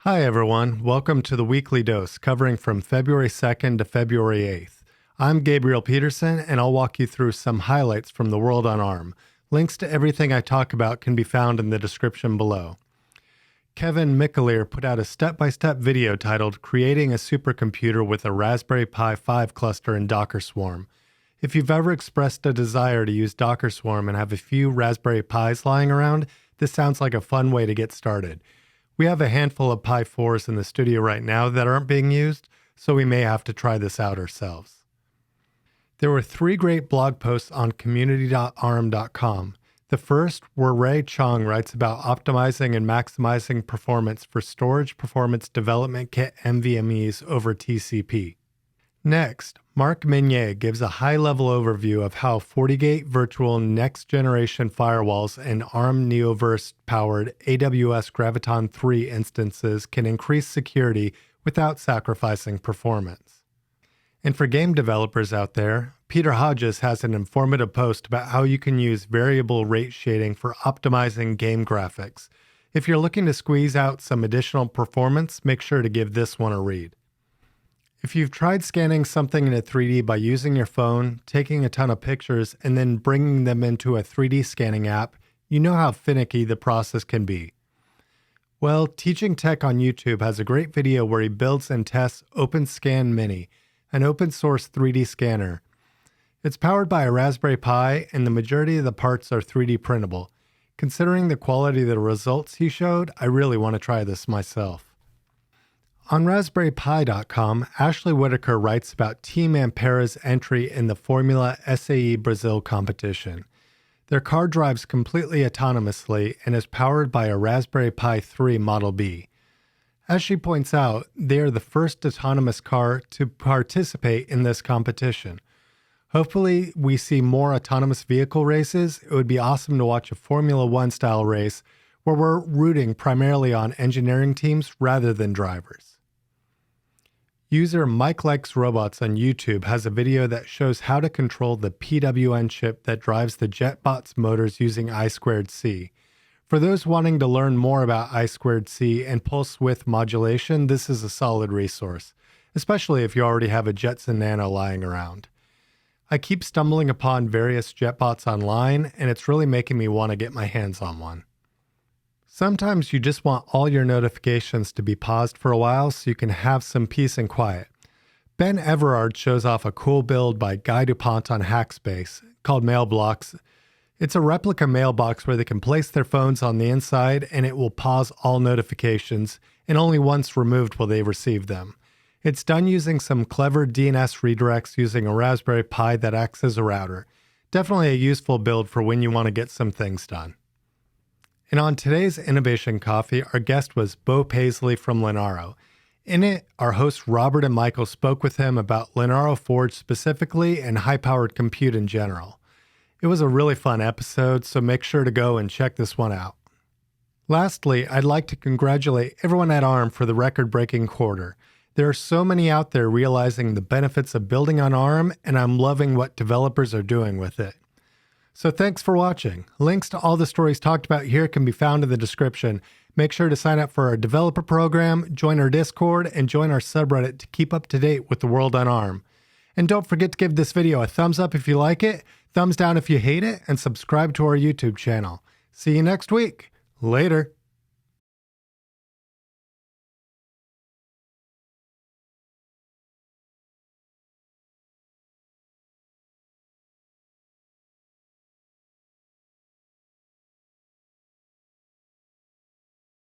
Hi everyone, welcome to the Weekly Dose covering from February 2nd to February 8th. I'm Gabriel Peterson and I'll walk you through some highlights from the world on ARM. Links to everything I talk about can be found in the description below. Kevin McAleer put out a step-by-step video titled Creating a Supercomputer with a Raspberry Pi 5 cluster in Docker Swarm. If you've ever expressed a desire to use Docker Swarm and have a few Raspberry Pis lying around, this sounds like a fun way to get started. We have a handful of Pi 4s in the studio right now that aren't being used, so we may have to try this out ourselves. There were 3 great blog posts on community.arm.com. The first, where Ray Chong writes about optimizing and maximizing performance for Storage Performance Development Kit NVMEs over TCP. Next, Mark Meunier gives a high-level overview of how FortiGate virtual next-generation firewalls and ARM Neoverse-powered AWS Graviton 3 instances can increase security without sacrificing performance. And for game developers out there, Peter Hodges has an informative post about how you can use variable rate shading for optimizing game graphics. If you're looking to squeeze out some additional performance, make sure to give this one a read. If you've tried scanning something in a 3D by using your phone, taking a ton of pictures, and then bringing them into a 3D scanning app, you know how finicky the process can be. Well, Teaching Tech on YouTube has a great video where he builds and tests OpenScan Mini, an open source 3D scanner. It's powered by a Raspberry Pi, and the majority of the parts are 3D printable. Considering the quality of the results he showed, I really want to try this myself. On RaspberryPi.com, Ashley Whitaker writes about Team Ampera's entry in the Formula SAE Brazil competition. Their car drives completely autonomously and is powered by a Raspberry Pi 3 Model B. As she points out, they are the first autonomous car to participate in this competition. Hopefully, we see more autonomous vehicle races. It would be awesome to watch a Formula One style race where we're rooting primarily on engineering teams rather than drivers. User Mike Likes Robots on YouTube has a video that shows how to control the PWN chip that drives the JetBots motors using I2C. For those wanting to learn more about I2C and pulse width modulation, this is a solid resource, especially if you already have a Jetson Nano lying around. I keep stumbling upon various JetBots online, and it's really making me want to get my hands on one. Sometimes you just want all your notifications to be paused for a while so you can have some peace and quiet. Ben Everard shows off a cool build by Guy DuPont on Hackspace called Mailblocks. It's a replica mailbox where they can place their phones on the inside and it will pause all notifications, and only once removed will they receive them. It's done using some clever DNS redirects using a Raspberry Pi that acts as a router. Definitely a useful build for when you want to get some things done. And on today's Innovation Coffee, our guest was Bo Paisley from Linaro. In it, our hosts Robert and Michael spoke with him about Linaro Forge specifically and high-powered compute in general. It was a really fun episode, so make sure to go and check this one out. Lastly, I'd like to congratulate everyone at ARM for the record-breaking quarter. There are so many out there realizing the benefits of building on ARM, and I'm loving what developers are doing with it. So thanks for watching. Links to all the stories talked about here can be found in the description. Make sure to sign up for our developer program, join our Discord, and join our subreddit to keep up to date with the world on ARM. And don't forget to give this video a thumbs up if you like it, thumbs down if you hate it, and subscribe to our YouTube channel. See you next week. Later.